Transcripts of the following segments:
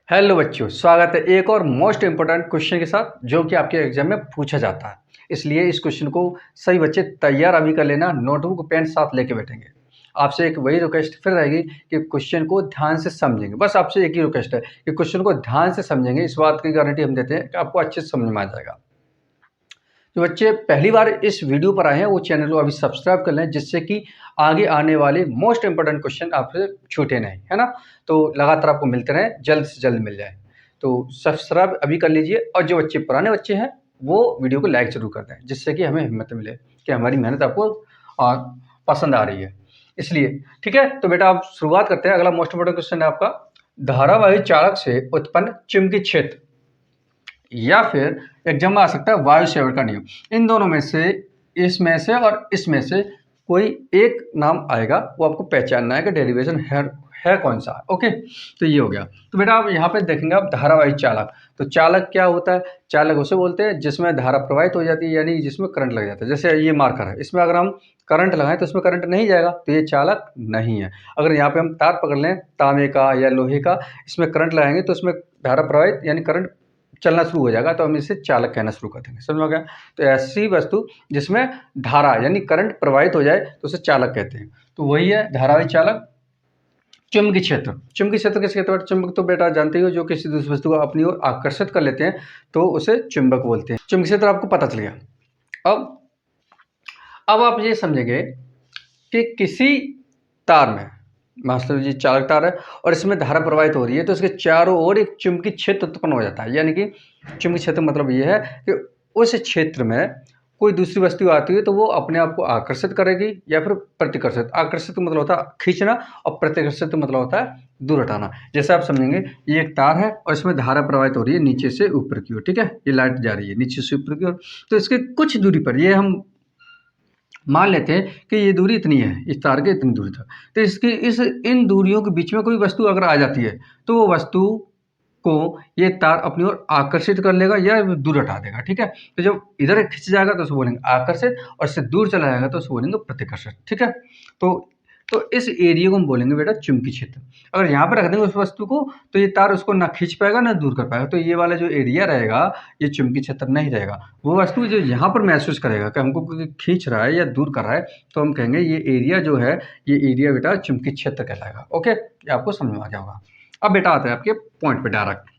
Hello बच्चों, स्वागत है एक और मोस्ट इम्पोर्टेंट क्वेश्चन के साथ जो कि आपके एग्जाम में पूछा जाता है। इसलिए इस क्वेश्चन को सही बच्चे तैयार अभी कर लेना, नोटबुक पेन साथ लेके बैठेंगे। आपसे एक वही रिक्वेस्ट फिर रहेगी कि क्वेश्चन को ध्यान से समझेंगे। बस आपसे एक ही रिक्वेस्ट है कि क्वेश्चन को ध्यान से समझेंगे। इस बात की गारंटी हम देते हैं कि आपको अच्छे से समझ में आ जाएगा। जो बच्चे पहली बार इस वीडियो पर आए हैं वो चैनल को अभी सब्सक्राइब कर लें, जिससे कि आगे आने वाले मोस्ट इंपोर्टेंट क्वेश्चन आपसे छूटे नहीं, है ना। तो लगातार आपको मिलते रहें, जल्द से जल्द मिल जाए। तो सब्सक्राइब अभी कर लीजिए, और जो बच्चे पुराने बच्चे हैं वो वीडियो को लाइक जरूर कर दें, जिससे कि हमें हिम्मत मिले कि हमारी मेहनत आपको पसंद आ रही है। इसलिए ठीक है, तो बेटा आप शुरुआत करते हैं। अगला मोस्ट इंपोर्टेंट क्वेश्चन है आपका, धारावाही चालक से उत्पन्न चुंबकीय क्षेत्र या फिर एग्जाम में आ सकता है वायु सेवर्ट का नियम। इन दोनों में से, इसमें से और इसमें से कोई एक नाम आएगा, वो आपको पहचानना है कि डेरिवेशन है कौन सा। ओके, तो ये हो गया। तो बेटा आप यहाँ पे देखेंगे आप धारावाही चालक। तो चालक क्या होता है? चालक उसे बोलते हैं जिसमें धारा प्रवाहित हो जाती है, यानी जिसमें करंट लग जाता है। जैसे ये मार्कर है, इसमें अगर हम करंट लगाएं तो इसमें करंट नहीं जाएगा, तो ये चालक नहीं है। अगर यहाँ पे हम तार पकड़ लें तांबे का या लोहे का, इसमें करंट लगाएंगे तो इसमें धारा प्रवाहित यानी करंट चलना शुरू हो जाएगा, तो हम इसे चालक कहना शुरू कर देंगे। समझ में आ गया? तो ऐसी वस्तु जिसमें धारा यानी करंट प्रवाहित हो जाए तो उसे चालक कहते हैं। तो वही है धारावाही चालक। चुंबकीय क्षेत्र, चुंबकीय क्षेत्र किसके कहते हैं? चुंबक तो बेटा जानते ही हो, जो किसी दूसरी वस्तु को अपनी ओर आकर्षित कर लेते हैं तो उसे चुंबक बोलते हैं। चुंबकीय क्षेत्र आपको पता चल गया। अब आप ये समझेंगे कि किसी तार में, मान लीजिए चालक तार है और इसमें धारा प्रवाहित हो रही है, तो इसके चारों ओर एक चुंबकीय क्षेत्र उत्पन्न हो जाता है। यानी कि चुंबकीय क्षेत्र मतलब ये है कि उस क्षेत्र में कोई दूसरी वस्तु आती है तो वो अपने आप को आकर्षित करेगी या फिर प्रतिकर्षित। आकर्षित का मतलब होता है खींचना, और प्रतिकर्षित का मतलब होता है दूर हटाना। जैसे आप समझेंगे, ये एक तार है और इसमें धारा प्रवाहित हो रही है नीचे से ऊपर की ओर। ठीक है, ये लाइट जा रही है नीचे से ऊपर की ओर, तो इसके कुछ दूरी पर, ये हम मान लेते हैं कि ये दूरी इतनी है, इस तार के इतनी दूरी तक, तो इसकी इन दूरियों के बीच में कोई वस्तु अगर आ जाती है तो वो वस्तु को ये तार अपनी ओर आकर्षित कर लेगा या दूर हटा देगा। ठीक है, तो जब इधर खिंच जाएगा तो उसे बोलेंगे आकर्षित, और इससे दूर चला जाएगा तो उसे बोलेंगे प्रतिकर्षित। ठीक है, तो इस एरिया को हम बोलेंगे बेटा चुंबकीय क्षेत्र। अगर यहाँ पर रख देंगे उस वस्तु को तो ये तार उसको ना खींच पाएगा ना दूर कर पाएगा, तो ये वाला जो एरिया रहेगा ये चुंबकीय क्षेत्र नहीं रहेगा। वो वस्तु जो यहाँ पर महसूस करेगा कि हमको कोई खींच रहा है या दूर कर रहा है, तो हम कहेंगे ये एरिया जो है, ये एरिया बेटा चुंबकीय क्षेत्र कहलाएगा। ओके, ये आपको समझ में आ जाएगा। अब बेटा आता है आपके पॉइंट पे डायरेक्ट।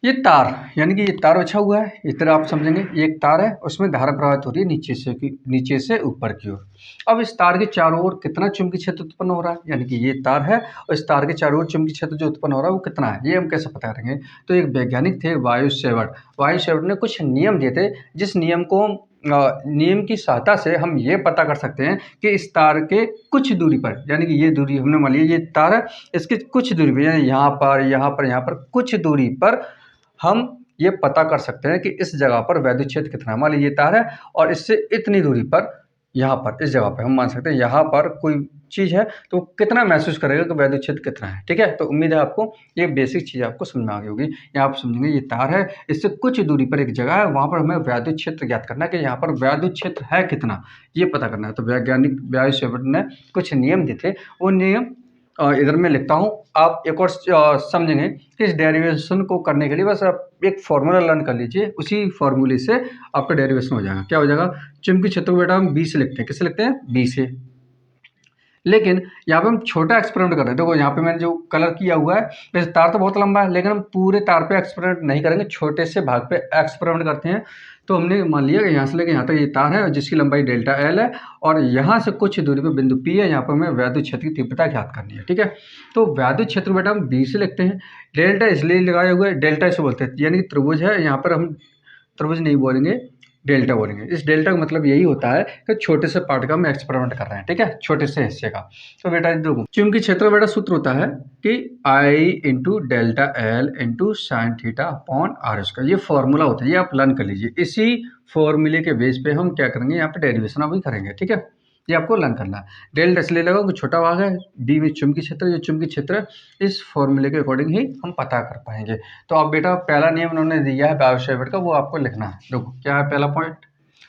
ये तार, यानी कि ये तार बिछा हुआ है, इस तरह आप समझेंगे। ये एक तार है, उसमें धारा प्रवाहित हो रही है नीचे से ऊपर की ओर। अब इस तार के चारों ओर कितना चुंबकीय क्षेत्र उत्पन्न हो रहा है, यानी कि ये तार है और इस तार के चारों ओर चुंबकीय क्षेत्र जो उत्पन्न हो रहा है वो कितना है, ये हम कैसे पता करेंगे? तो एक वैज्ञानिक थे वायु सेवर्ट ने कुछ नियम दिए थे, जिस नियम को नियम की सहायता से हम ये पता कर सकते हैं कि इस तार के कुछ दूरी पर, यानी कि ये दूरी हमने मान लिया ये तार है, इसके कुछ दूरी पर, यानी यहाँ पर कुछ दूरी पर हम ये पता कर सकते हैं कि इस जगह पर वैद्युत क्षेत्र कितना है। मान लीजिए ये तार है और इससे इतनी दूरी पर, यहाँ पर इस जगह पर हम मान सकते हैं यहाँ पर कोई चीज़ है तो कितना महसूस करेगा कि वैद्युत क्षेत्र कितना है। ठीक है, तो उम्मीद है आपको ये बेसिक चीज़ आपको समझ में आ गई होगी। यहाँ आप समझेंगे ये तार है, इससे कुछ दूरी पर एक जगह है, वहाँ पर हमें वैद्युत क्षेत्र ज्ञात करना है कि यहाँ पर वैद्युत क्षेत्र है कितना, ये पता करना है। तो वैज्ञानिक वायु सेवर्ट ने कुछ नियम दिए थे, वो नियम इधर मैं लिखता हूँ, आप एक और समझेंगे कि इस डेरिवेशन को करने के लिए बस आप एक फॉर्मूला लर्न कर लीजिए, उसी फॉर्मूले से आपका डेरिवेशन हो जाएगा। क्या हो जाएगा? चुंबकीय क्षेत्र को बेटा हम बी से लिखते हैं। किससे लिखते हैं? बी से। लेकिन यहाँ पे हम छोटा एक्सपेरिमेंट कर रहे हैं। देखो यहाँ पे मैंने जो कलर किया हुआ है, वैसे तार तो बहुत लंबा है, लेकिन हम पूरे तार पे एक्सपेरिमेंट नहीं करेंगे, छोटे से भाग पे एक्सपेरिमेंट करते हैं। तो हमने मान लिया कि यहाँ से लेकर यहाँ तक ये तार है जिसकी लंबाई डेल्टा एल है, और यहाँ से कुछ दूरी पे बिंदु पी है, यहाँ पर हमें वैद्युत क्षेत्र की तीव्रता ज्ञात करनी है। ठीक है, तो वैद्युत क्षेत्र बेटा हम बी से लिखते हैं। डेल्टा इसलिए लगाया हुआ है, डेल्टा इसे बोलते हैं, यानी कि त्रिभुज है, यहाँ पर हम त्रिभुज नहीं बोलेंगे, डेल्टा बोलेंगे। इस डेल्टा का मतलब यही होता है कि छोटे से पार्ट का हम एक्सपेरिमेंट कर रहे हैं। ठीक है, छोटे से हिस्से का। तो बेटा देखो, चुंबकीय क्षेत्र का बेटा सूत्र होता है कि I into delta L into sine theta upon R square. ये फॉर्मूला होता है, ये आप लर्न कर लीजिए। इसी फॉर्मूले के बेस पे हम क्या करेंगे, यहाँ पे डेरिवेशन अभी करेंगे। ठीक है, ये आपको लर्न करना है। डेल्टा इसलिए लगा कि छोटा भाग है, डी में चुंबकीय क्षेत्र, जो चुंबकीय क्षेत्र इस फॉर्मूले के अकॉर्डिंग ही हम पता कर पाएंगे। तो अब बेटा पहला नियम उन्होंने दिया है वायु सेवर्ट का, वो आपको लिखना है। देखो क्या है पहला पॉइंट?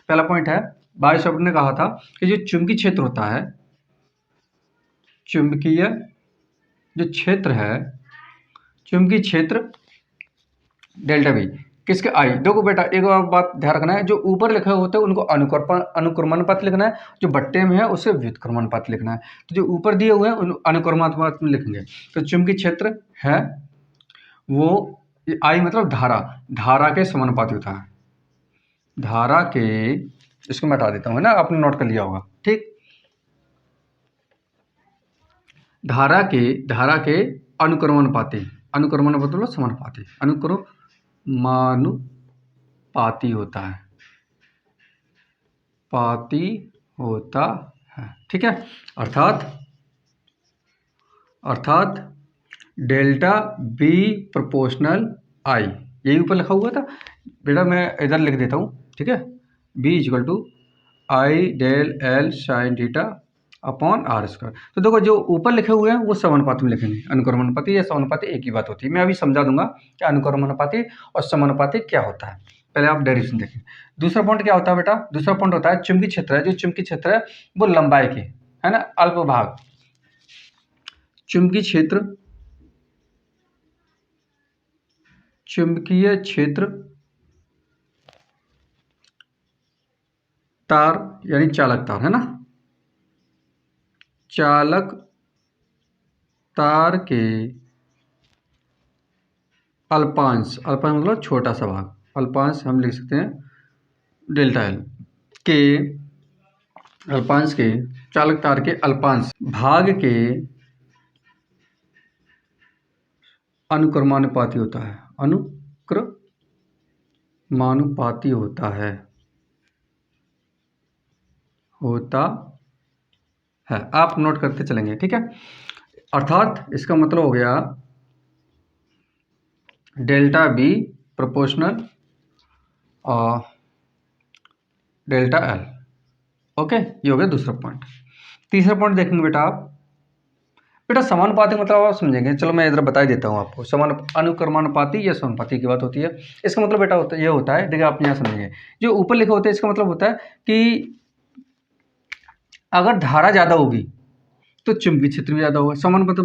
पहला पॉइंट है, वायु सेवर्ट ने कहा था कि जो चुंबकीय क्षेत्र होता है, चुंबकीय जो क्षेत्र है चुंबकीय क्षेत्र डेल्टा बी किसके आई। देखो बेटा एक और बात ध्यान रखना है, जो ऊपर लिखे होते हैं उनको अनुक्रमणपथ लिखना है, जो बट्टे में है उसे व्युत्क्रमणपथ लिखना है। तो जो ऊपर दिए हुए हैं उन अनुक्रमणपथ में लिखेंगे। तो चुंबकीय क्षेत्र है वो आई मतलब धारा, धारा के समानुपाती होता है, धारा के, इसको मैं हटा देता हूँ, है ना, आपने नोट कर लिया होगा, ठीक। धारा के अनुक्रमणपाती, अनुक्रमणपथ मतलब समानुपाती, अनुक्रमानुपाती होता है, पाती होता है, ठीक है। अर्थात डेल्टा बी प्रोपोर्शनल आई, यही ऊपर लिखा हुआ था बेटा, मैं इधर लिख देता हूँ, ठीक है। B equal to I del L sine theta upon R square. तो देखो जो ऊपर लिखे हुए हैं वो समानुपाती में लिखेंगे, अनुक्रमानुपाती या समानुपाती एक ही बात होती है। मैं अभी समझा दूंगा कि अनुक्रमानुपाती और समानुपाती क्या होता है, पहले आप डेरिवेशन देखें। दूसरा पॉइंट क्या होता है बेटा, दूसरा पॉइंट होता है चुंबकीय क्षेत्र है, जो चुंबकीय क्षेत्र है वो लंबाई के, है ना, अल्प भाग। चुंबकीय क्षेत्र तार यानी चालक तार, है ना, चालक तार के अल्पांश, अल्पांश मतलब छोटा सा भाग, अल्पांश हम लिख सकते हैं डेल्टा एल के, अल्पांश के, चालक तार के अल्पांश भाग के अनुक्रमानुपाती होता है, अनुक्रमानुपाती होता है, आप नोट करते चलेंगे, ठीक है। अर्थात इसका मतलब हो गया delta B proportional delta L, okay, ये हो गया दूसरा पॉइंट। तीसरा पॉइंट देखेंगे बेटा आप, बेटा समानुपाती मतलब आप समझेंगे, चलो मैं इधर बता ही देता हूँ आपको। अनुक्रमानुपाती या समानुपाती की बात होती है, इसका मतलब बेटा ये होता है, देखिए आप यहाँ समझेंगे, जो ऊपर लिखे होते हैं इसका मतलब होता है कि अगर धारा ज़्यादा होगी तो चुंबकीय क्षेत्र भी ज़्यादा होगा। समानुपाती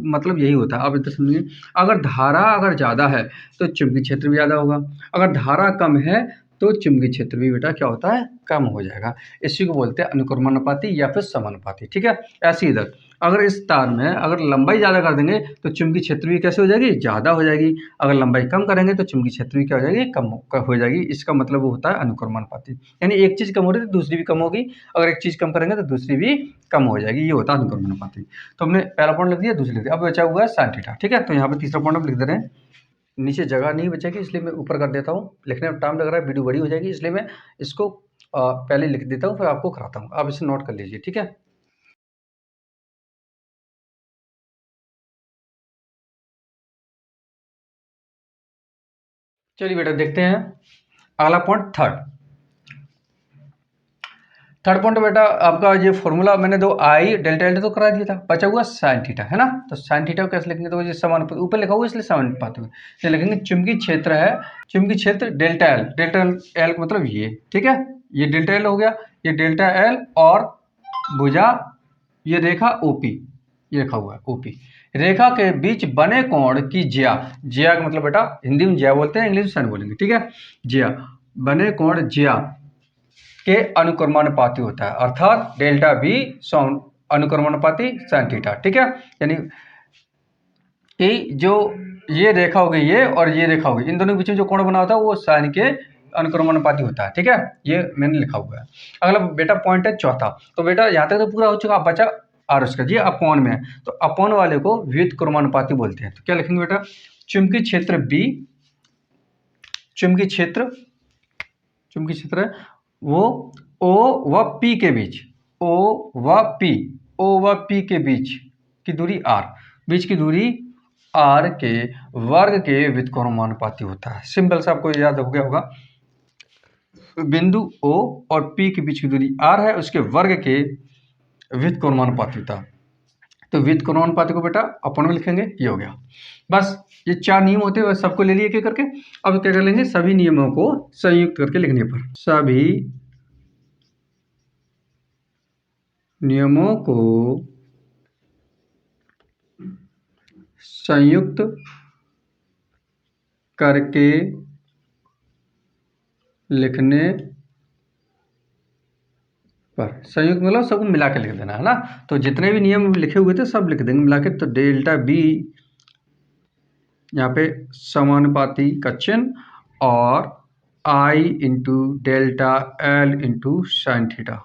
मतलब यही होता है, आप इधर समझिए, अगर धारा ज़्यादा है तो चुंबकीय क्षेत्र भी ज़्यादा होगा, अगर धारा कम है तो चुंबकीय क्षेत्र भी बेटा क्या होता है, कम हो जाएगा। इसी को बोलते हैं अनुक्रमानुपाती या फिर समानुपाती, ठीक है। ऐसे इधर अगर इस तार में अगर लंबाई ज़्यादा कर देंगे तो चुंबकीय क्षेत्र भी कैसे हो जाएगी, ज़्यादा हो जाएगी, अगर लंबाई कम करेंगे तो चुंबकीय क्षेत्र भी क्या हो जाएगी, कम हो जाएगी। इसका मतलब वो होता है अनुक्रमानुपाती, यानी एक चीज़ कम हो रही है तो दूसरी भी कम होगी, अगर एक चीज़ कम करेंगे तो दूसरी भी कम हो जाएगी, ये होता है अनुक्रमानुपाती। तो हमने पहला पॉइंट लिख दिया, दूसरी लिख दिया, अब बचा हुआ है साइन थीटा, ठीक है। तो यहाँ पे तीसरा पॉइंट हम लिख दे रहे हैं, नीचे जगह नहीं बचेगी इसलिए मैं ऊपर कर देता हूँ, लिखने में टाइम लग रहा है, वीडियो बड़ी हो जाएगी, इसलिए मैं इसको पहले लिख देता हूँ फिर आपको कराता हूँ, आप इसे नोट कर लीजिए, ठीक है। चलिए बेटा देखते हैं अगला पॉइंट, थर्ड पॉइंट बेटा आपका ये फॉर्मूला मैंने दो आई डेल्टा एल तो करा दिया था, बचा हुआ साइन थीटा, है ना। तो साइन थीटा को कैसे लिखेंगे, तो ये समानुपाती ऊपर लिखा हुआ इसलिए समानुपाती हुआ, ये लिखेंगे चुंबकीय क्षेत्र है, चुंबकीय क्षेत्र डेल्टा एल, डेल्टा एल का मतलब ये, ठीक है, ये डेल्टा एल हो गया, ये डेल्टा एल और भुजा ये रेखा ओपी, ये लिखा हुआ है ओपी, रेखा के बीच बने कोण की ज्या, ज्या का मतलब बेटा हिंदी में ज्या बोलते हैं, इंग्लिश में साइन बोलेंगे, ठीक है। ज्या बने कोण ज्या के अनुक्रमानुपाती होता है, अर्थात डेल्टा बी अनुक्रमानुपाती साइन थीटा, ठीक है। यानी कि जो ये रेखा होगी ये और ये रेखा होगी, इन दोनों के बीच में जो कोण बना होता है वो साइन के अनुक्रमानुपाती होता है, ठीक है, ये मैंने लिखा हुआ है। अगला बेटा पॉइंट है चौथा, तो बेटा यहाँ तक तो पूरा हो चुका, बचा आर उसका, ये अपॉन में है, तो अपॉन वाले को व्युत्क्रमानुपाती बोलते हैं। तो क्या लिखेंगे बेटा, चुंबकीय क्षेत्र बी, चुंबकीय क्षेत्र है वो ओ व पी के बीच, ओ व पी के बीच की दूरी आर, बीच की दूरी आर के वर्ग के व्युत्क्रमानुपाती होता है। सिंपल सा आपको याद हो गया होगा, बिंदु ओ और पी के बीच की दूरी आर है, उसके वर्ग के व्युत्क्रमानुपाती होता है। तो व्युत्क्रमानुपाती को बेटा अपन में लिखेंगे, ये हो गया। बस ये चार नियम होते हैं, सबको ले लिए एक करके। अब क्या कर लेंगे, सभी नियमों को संयुक्त करके लिखने पर, सभी नियमों को संयुक्त करके लिखने पर, संयुक्त मतलब सबको मिला के लिख देना है ना। तो जितने भी नियम लिखे हुए थे सब लिख देंगे मिला के। तो डेल्टा बी यहाँ पे समानुपाती का चिन्ह और I into delta L into sine theta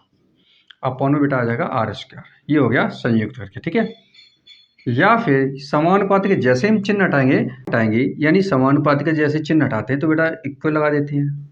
upon में बेटा आ जाएगा आर स्क्वायर। ये हो गया संयुक्त करके, ठीक है। या फिर समानुपाती के जैसे हम चिन्ह हटाएंगे यानी समानुपाती के जैसे चिन्ह हटाते हैं तो बेटा इक्वल लगा देते हैं,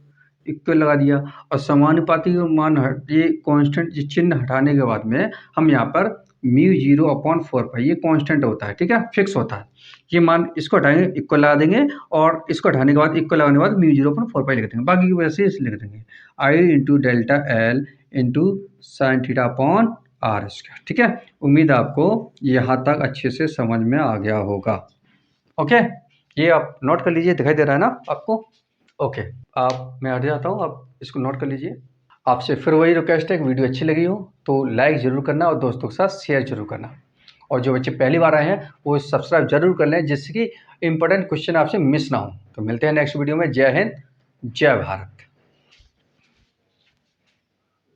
इक्वल लगा दिया। और समानुपाती का मान ये कांस्टेंट चिन्ह हटाने के बाद में हम यहाँ पर म्यू 0/4 ये कांस्टेंट होता है, ठीक है, फिक्स होता है। ये मान इसको हटाएंगे इक्वल लगा देंगे और इसको हटाने के बाद इक्वल लगाने के बाद म्यू 0/4 लिख देंगे, बाकी की वजह से इसे लिख देंगे I into delta L into sine theta upon R square, ठीक है। उम्मीद आपको यहाँ तक अच्छे से समझ में आ गया होगा। ओके, ये आप नोट कर लीजिए, दिखाई दे रहा है ना आपको। ओके, आप मैं हट जाता हूँ, आप इसको नोट कर लीजिए। आपसे फिर वही रिक्वेस्ट है कि वीडियो अच्छी लगी हो तो लाइक ज़रूर करना और दोस्तों के साथ शेयर जरूर करना। और जो बच्चे पहली बार आए हैं वो सब्सक्राइब जरूर कर लें जिससे कि इंपॉर्टेंट क्वेश्चन आपसे मिस ना हो। तो मिलते हैं नेक्स्ट वीडियो में। जय हिंद, जय भारत।